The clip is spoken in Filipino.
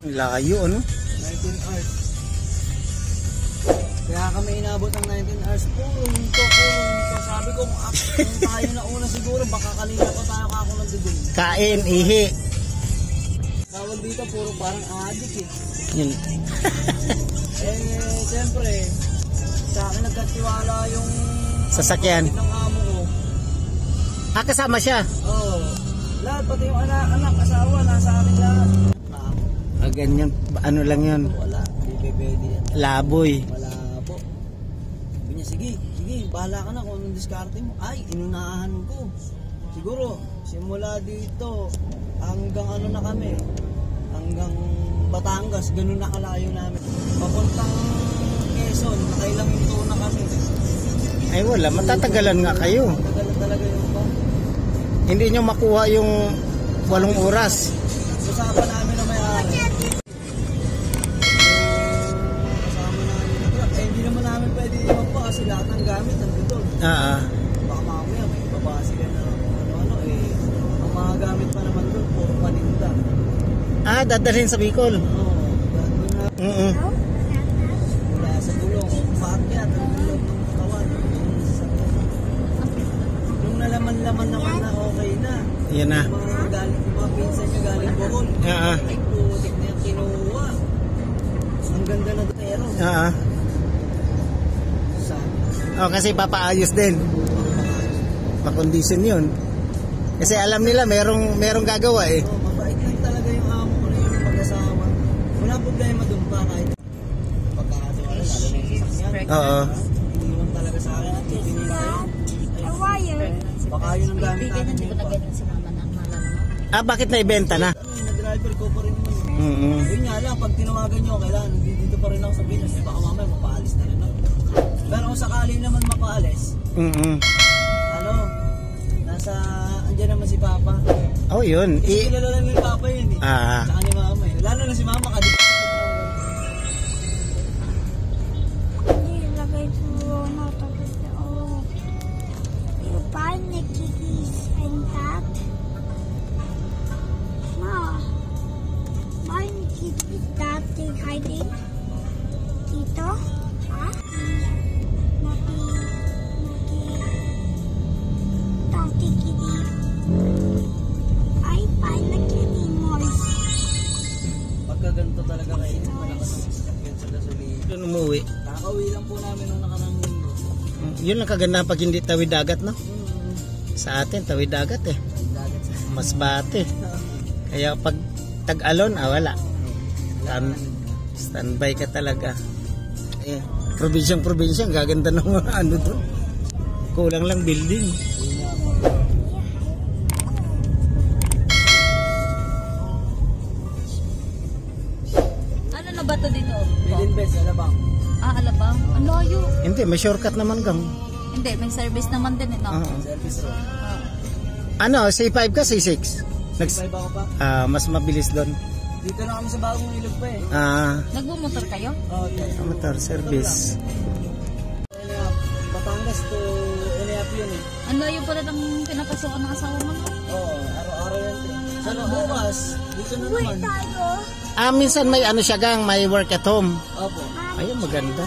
Layo, ano? 19 hours. Kaya kami inabot ng 19 hours. Puro nito. Sabi ko, kung tayo na una siguro, baka kanina pa tayo kako ng dugong. Kain, ihi. Tawag dito, puro parang adik eh. Yun. Siyempre, sa akin nagkatiwala yung Sasakyan. ng amo ko. Kasama siya? Oo. Lahat, pati yung anak, asawa, nasa akin lahat. Ganyan, ano lang yun? Wala, hindi pwede yan. Laboy. Malabo. Sabi niya, sige, bahala ka na kung anong diskarte mo. Ay, inunahan ko. Siguro, simula dito, hanggang ano na kami, hanggang Batangas, ganun na kalayo namin. Papuntang Quezon, nakailang ito na kami. Ay wala, matatagalan nga kayo. Matagalan talaga yung ba? Hindi nyo makuha yung 8 oras. Usapan namin na may-ari. Kasama namin na truck. Hindi naman namin pwede iwan pa kasi lahat ng gamit nandito. Baka mamaya may ibaba sila na ano-ano ang mga gamit pa naman doon, puro paninda. Dadalhin sa Bicol. Oo. Mula sa gulong, paakyat, ang gulong ng katawan. Nung nalaman-laman naman na okay na. Yan na. Yung mga pinsan niya galing Bohol. Ay, putik na yung kinuha. Ang ganda na pero. Kasi papaayos din. Pa-condition yun. Kasi alam nila merong gagawa eh. Mabait lang talaga yung amo ko na yun, mag-asawa. Wala problema dun pa kahit pagkakatawa na sasakyan. Iniwan talaga sa akin at pinintay. Baka yun ang gamit natin yun pa. Bakit naibenta na? Nag-driver ko pa rin yun. Yun nga lang, pag tinawagan nyo, kailangan dito pa rin ako sa Pinas. Baka mamaya mapaalis na rin ako. Pero kung sakali naman mapaalis, andyan naman si Papa. Yun. Kasi kilala ni Papa yun eh. Saka ni Mama eh. Lalo na si Mama kadikit. Ilagay po na tapos na yung pan nakikis and that. Ma nakikis that thing hiding dito. Pagkaganto talaga kayo, malakas ang sasakyan sa gasolina. Doon umuwi. Nakauwi lang po namin nung nakarang linggo. Yun ang kaganda pag hindi tawid dagat, no? Sa atin, tawid dagat eh. Dagat sa Mas bate. Kaya pag tag-alon, wala. Standby ka talaga. Probinsya, gaganda ng mga ano doon. Kulang lang building. Ano na ba ito dito? Bed, Alabang. Alabang? Ang layo. Hindi, may shortcut naman gang. Hindi, may service naman din ito. Service road. C5 ka, C6? C5 ako pa. Mas mabilis doon. Dito na kami sa bagong ilog pa eh. Nagbumotor kayo? Motor service. Batangas to Eliap yun eh. Ang layo pala ng pinapasukan ng asawa mo? Araw-araw yan. Sana bukas, dito na naman. Minsan may ano siya gang, may work at home. Opo. Ayun, maganda.